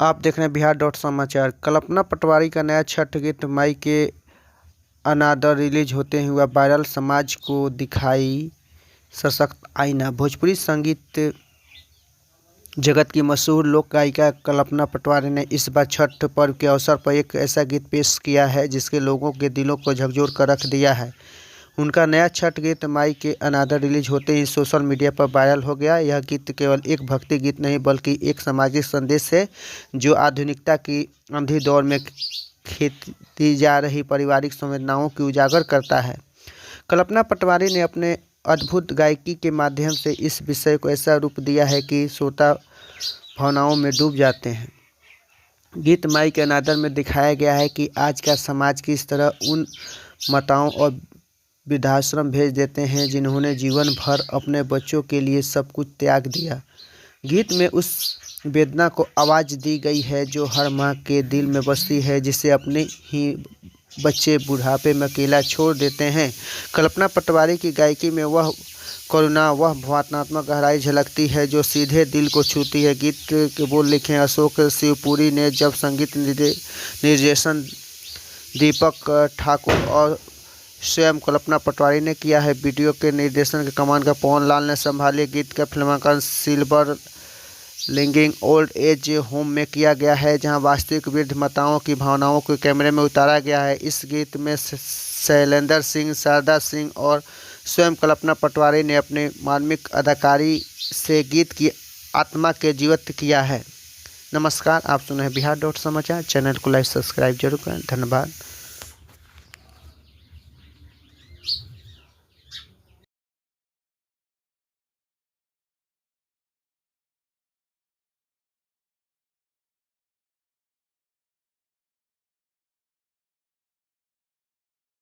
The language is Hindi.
आप देख रहे हैं बिहार डॉट समाचार। कल्पना पटवारी का नया छठ गीत माई के अनादर रिलीज होते ही हुआ वायरल, समाज को दिखाई सशक्त आईना। भोजपुरी संगीत जगत की मशहूर लोक गायिका कल्पना पटवारी ने इस बार छठ पर्व के अवसर पर एक ऐसा गीत पेश किया है जिसके लोगों के दिलों को झकझोर कर रख दिया है। उनका नया छठ गीत माई के अनादर रिलीज होते ही सोशल मीडिया पर वायरल हो गया। यह गीत केवल एक भक्ति गीत नहीं बल्कि एक सामाजिक संदेश है जो आधुनिकता की अंधी दौर में खींचती जा रही पारिवारिक संवेदनाओं की उजागर करता है। कल्पना पटवारी ने अपने अद्भुत गायकी के माध्यम से इस विषय को ऐसा रूप दिया है कि श्रोता भावनाओं में डूब जाते हैं। गीत माई के अनादर में दिखाया गया है कि आज का समाज किस तरह उन माताओं और वृद्धाश्रम भेज देते हैं जिन्होंने जीवन भर अपने बच्चों के लिए सब कुछ त्याग दिया। गीत में उस वेदना को आवाज़ दी गई है जो हर माँ के दिल में बसती है, जिसे अपने ही बच्चे बुढ़ापे में अकेला छोड़ देते हैं। कल्पना पटवारी की गायकी में वह करुणा, वह भावनात्मक गहराई झलकती है जो सीधे दिल को छूती है। गीत के बोल लिखे हैं अशोक शिवपुरी ने, जब संगीत निर्देशन दीपक ठाकुर और स्वयं कल्पना पटवारी ने किया है। वीडियो के निर्देशन के कमान का पवन लाल ने संभाली। गीत का फिल्मांकन silver leaning old age home में किया गया है, जहां वास्तविक वृद्ध माताओं की भावनाओं को कैमरे में उतारा गया है। इस गीत में शैलेंद्र सिंह, शारदा सिंह और स्वयं कल्पना पटवारी ने अपनी मार्मिक अदाकारी से गीत की आत्मा के जीवित किया है। नमस्कार, आप सुन रहे हैं बिहार डॉट समाचार। चैनल को लाइक सब्सक्राइब जरूर करें। धन्यवाद।